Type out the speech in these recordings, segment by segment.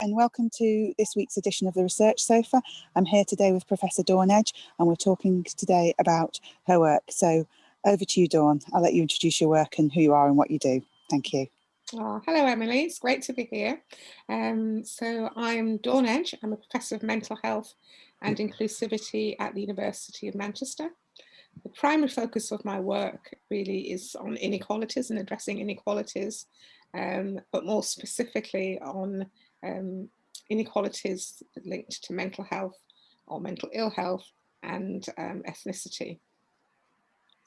and welcome to this week's edition of the Research Sofa. I'm here today with Professor Dawn Edge, and we're talking today about her work. So over to you, Dawn. I'll let you introduce your work and who you are and what you do. Thank you. Oh, hello, Emily. It's great to be here. So I'm Dawn Edge. I'm a Professor of Mental Health and Inclusivity at the University of Manchester. The primary focus of my work really is on inequalities and addressing inequalities, but more specifically on inequalities linked to mental health or mental ill health and ethnicity.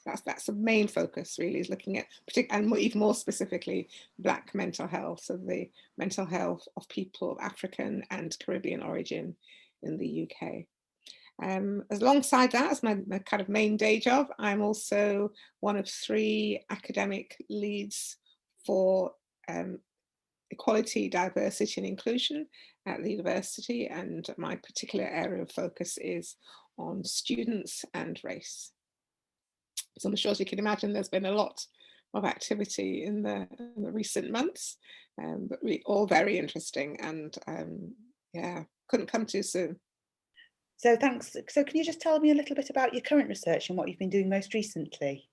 That's the main focus, really, is looking at, and even more specifically, Black mental health, so the mental health of people of African and Caribbean origin in the UK. Alongside that, as my kind of main day job, I'm also one of 3 academic leads for equality, diversity and inclusion at the university, and my particular area of focus is on students and race. So I'm sure, as you can imagine, there's been a lot of activity in the recent months, but all very interesting, and yeah, couldn't come too soon. So thanks. So can you just tell me a little bit about your current research and what you've been doing most recently?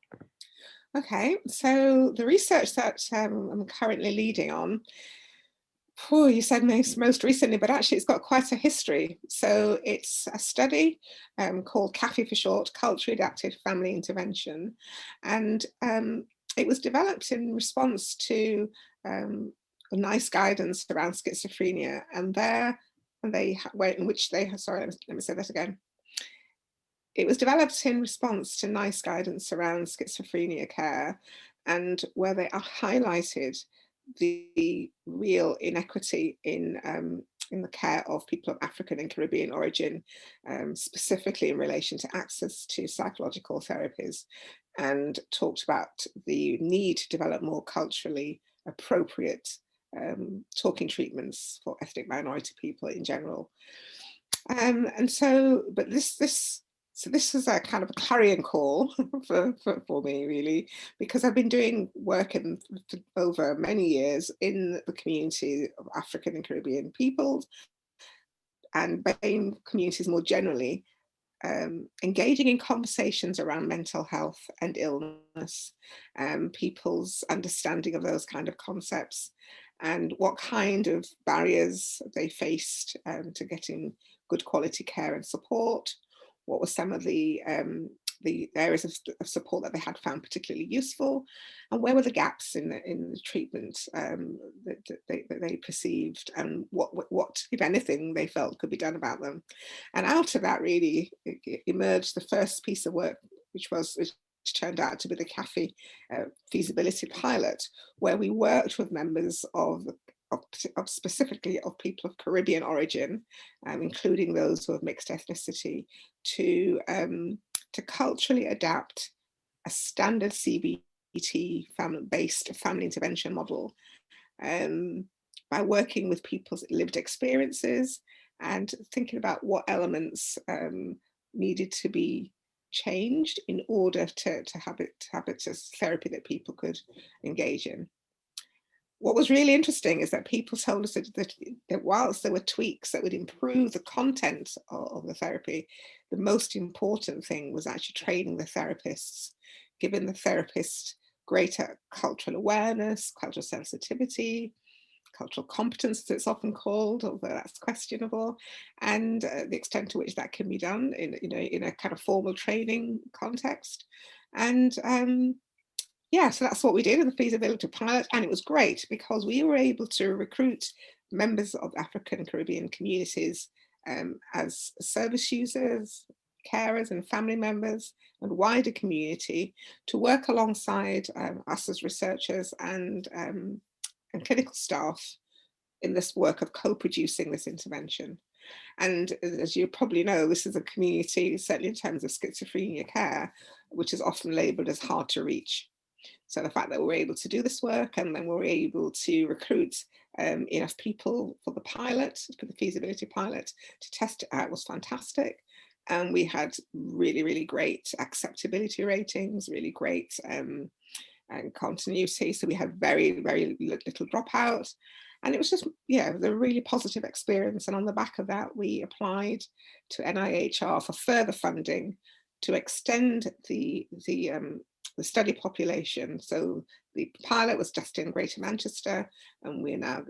Okay, so the research that I'm currently leading on, you said most recently, but actually it's got quite a history. So it's a study called CaFI for short, Culturally-adapted Family Intervention. And it was developed in response to NICE guidance around schizophrenia. And let me say that again. It was developed in response to NICE guidance around schizophrenia care, and where they are highlighted the real inequity in the care of people of African and Caribbean origin, specifically in relation to access to psychological therapies, and talked about the need to develop more culturally appropriate talking treatments for ethnic minority people in general. So this is a kind of a clarion call for me, really, because I've been doing work for over many years in the community of African and Caribbean peoples and BAME communities more generally, engaging in conversations around mental health and illness, people's understanding of those kind of concepts, and what kind of barriers they faced to getting good quality care and support. What were some of the areas of support that they had found particularly useful, and where were the gaps in the treatment that they perceived, and what, if anything, they felt could be done about them. And out of that, really, emerged the first piece of work, which turned out to be the CaFI feasibility pilot, where we worked with members of specifically of people of Caribbean origin, including those who have mixed ethnicity, to culturally adapt a standard CBT based family intervention model by working with people's lived experiences and thinking about what elements needed to be changed in order to have it as therapy that people could engage in. What was really interesting is that people told us that whilst there were tweaks that would improve the content of the therapy, the most important thing was actually training the therapists, giving the therapist greater cultural awareness, cultural sensitivity, cultural competence, as it's often called, although that's questionable, and the extent to which that can be done in a kind of formal training context. And yeah, so that's what we did in the feasibility pilot, and it was great because we were able to recruit members of African and Caribbean communities as service users, carers and family members and wider community to work alongside us as researchers and clinical staff in this work of co-producing this intervention. And as you probably know, this is a community, certainly in terms of schizophrenia care, which is often labelled as hard to reach. So the fact that we're able to do this work and then we're able to recruit enough people for the pilot, for the feasibility pilot, to test it out was fantastic. And we had really, really great acceptability ratings, really great and continuity. So we had very, very little dropout. And it was just, yeah, it was a really positive experience. And on the back of that, we applied to NIHR for further funding to extend the study population. So the pilot was just in Greater Manchester, and we're now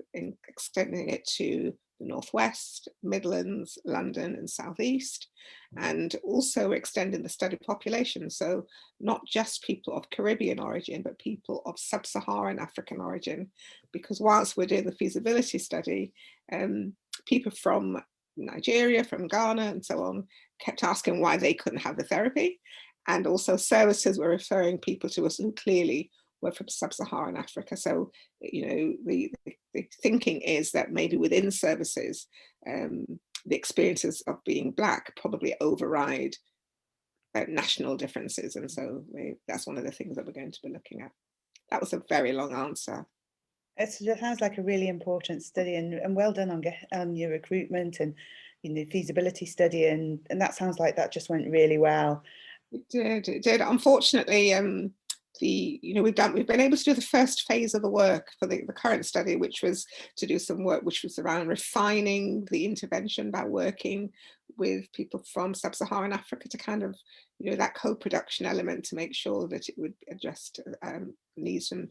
extending it to the Northwest, Midlands, London and Southeast, and also extending the study population. So not just people of Caribbean origin, but people of sub-Saharan African origin, because whilst we're doing the feasibility study, people from Nigeria, from Ghana and so on, kept asking why they couldn't have the therapy. And also services were referring people to us who clearly were from sub-Saharan Africa. So, you know, the thinking is that maybe within services, the experiences of being Black probably override national differences. And so that's one of the things that we're going to be looking at. That was a very long answer. It sounds like a really important study, and well done on your recruitment and feasibility study, and that sounds like that just went really well. It did. Unfortunately, we've been able to do the first phase of the work for the current study, which was to do some work which was around refining the intervention by working with people from sub-Saharan Africa to kind of, that co-production element to make sure that it would address needs from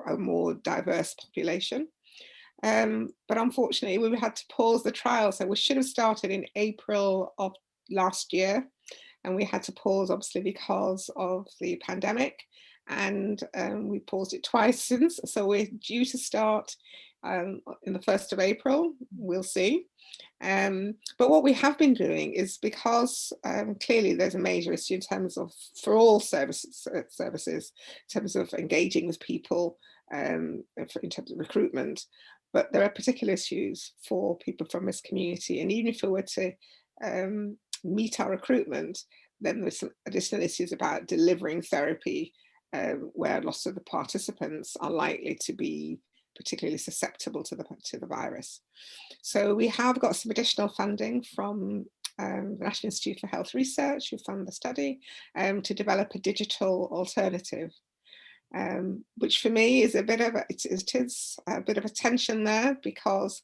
a more diverse population. But unfortunately, we had to pause the trial. So we should have started in April of last year. And we had to pause, obviously, because of the pandemic. And we paused it twice since. So we're due to start in the 1st of April. We'll see. But what we have been doing is, because clearly there's a major issue in terms of, for all services, in terms of engaging with people, in terms of recruitment, but there are particular issues for people from this community. And even if we were to meet our recruitment, then there's some additional issues about delivering therapy where lots of the participants are likely to be particularly susceptible to the virus. So we have got some additional funding from the National Institute for Health Research, who fund the study, to develop a digital alternative. Which for me is it is a bit of a tension there, because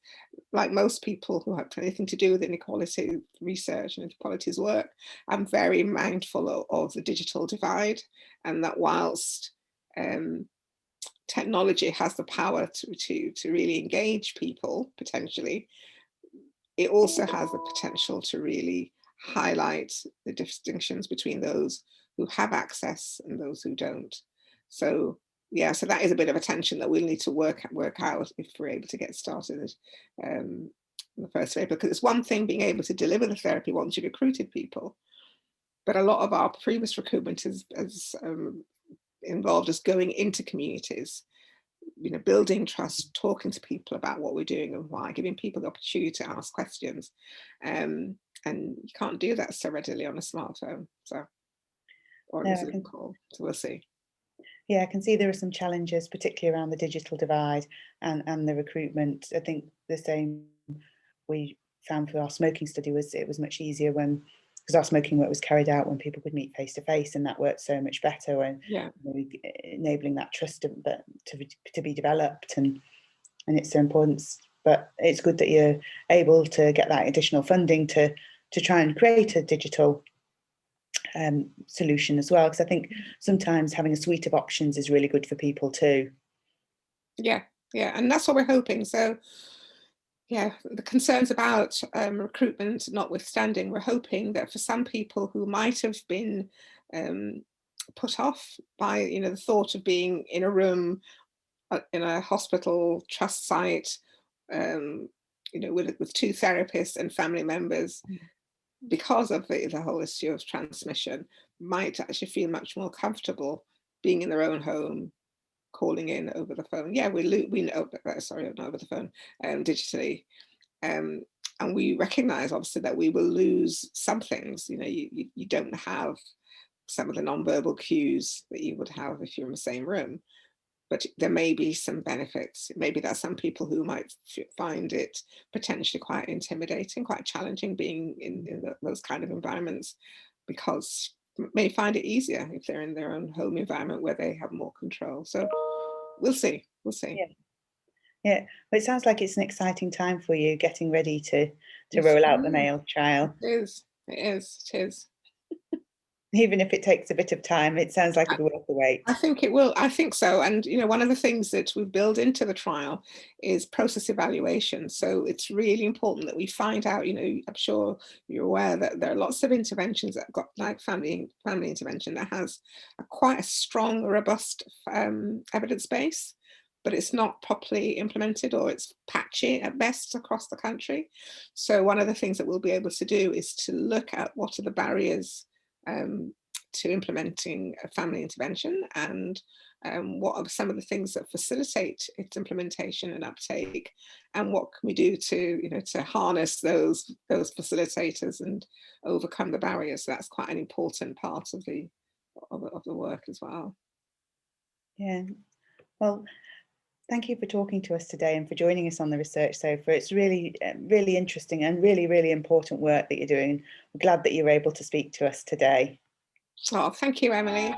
like most people who have anything to do with inequality research and inequalities work, I'm very mindful of the digital divide, and that whilst technology has the power to really engage people potentially, it also has the potential to really highlight the distinctions between those who have access and those who don't. So yeah, so that is a bit of a tension that we'll need to work out if we're able to get started on the 1st of April, because it's one thing being able to deliver the therapy once you've recruited people, but a lot of our previous recruitment has involved us going into communities, building trust, talking to people about what we're doing and why, giving people the opportunity to ask questions, and you can't do that so readily on a smartphone, or a Zoom call. So we'll see. Yeah, I can see there are some challenges, particularly around the digital divide and the recruitment. I think the same we found for our smoking study was it was much easier because our smoking work was carried out when people could meet face to face, and that worked so much better when enabling that trust to be developed, and it's so important. But it's good that you're able to get that additional funding to try and create a digital solution as well, because I think sometimes having a suite of options is really good for people too. Yeah, and that's what we're hoping. So yeah, the concerns about recruitment notwithstanding, we're hoping that for some people who might have been put off by the thought of being in a room in a hospital trust site, with 2 therapists and family members, because of the whole issue of transmission, might actually feel much more comfortable being in their own home, calling in over the phone. Yeah, we know, sorry, not over the phone, digitally. And we recognize obviously that we will lose some things. You don't have some of the nonverbal cues that you would have if you're in the same room, but there may be some benefits. Maybe there are some people who might find it potentially quite intimidating, quite challenging being in those kind of environments, because may find it easier if they're in their own home environment where they have more control. So we'll see. Yeah, well, it sounds like it's an exciting time for you, getting ready to Yes, roll out the male trial. it is. It is. It is. Even if it takes a bit of time, it sounds like it'll be worth the wait. I think it will. I think so. And, you know, one of the things that we build into the trial is process evaluation. So it's really important that we find out, you know, I'm sure you're aware that there are lots of interventions that got like family intervention that has quite a strong, robust evidence base, but it's not properly implemented, or it's patchy at best across the country. So one of the things that we'll be able to do is to look at what are the barriers to implementing a family intervention, and what are some of the things that facilitate its implementation and uptake, and what can we do to, you know, to harness those facilitators and overcome the barriers. So that's quite an important part of the work as well. Yeah, well, thank you for talking to us today and for joining us on the Research Sofa. It's really, really interesting and really, really important work that you're doing. We're glad that you're able to speak to us today. Oh, thank you, Emily.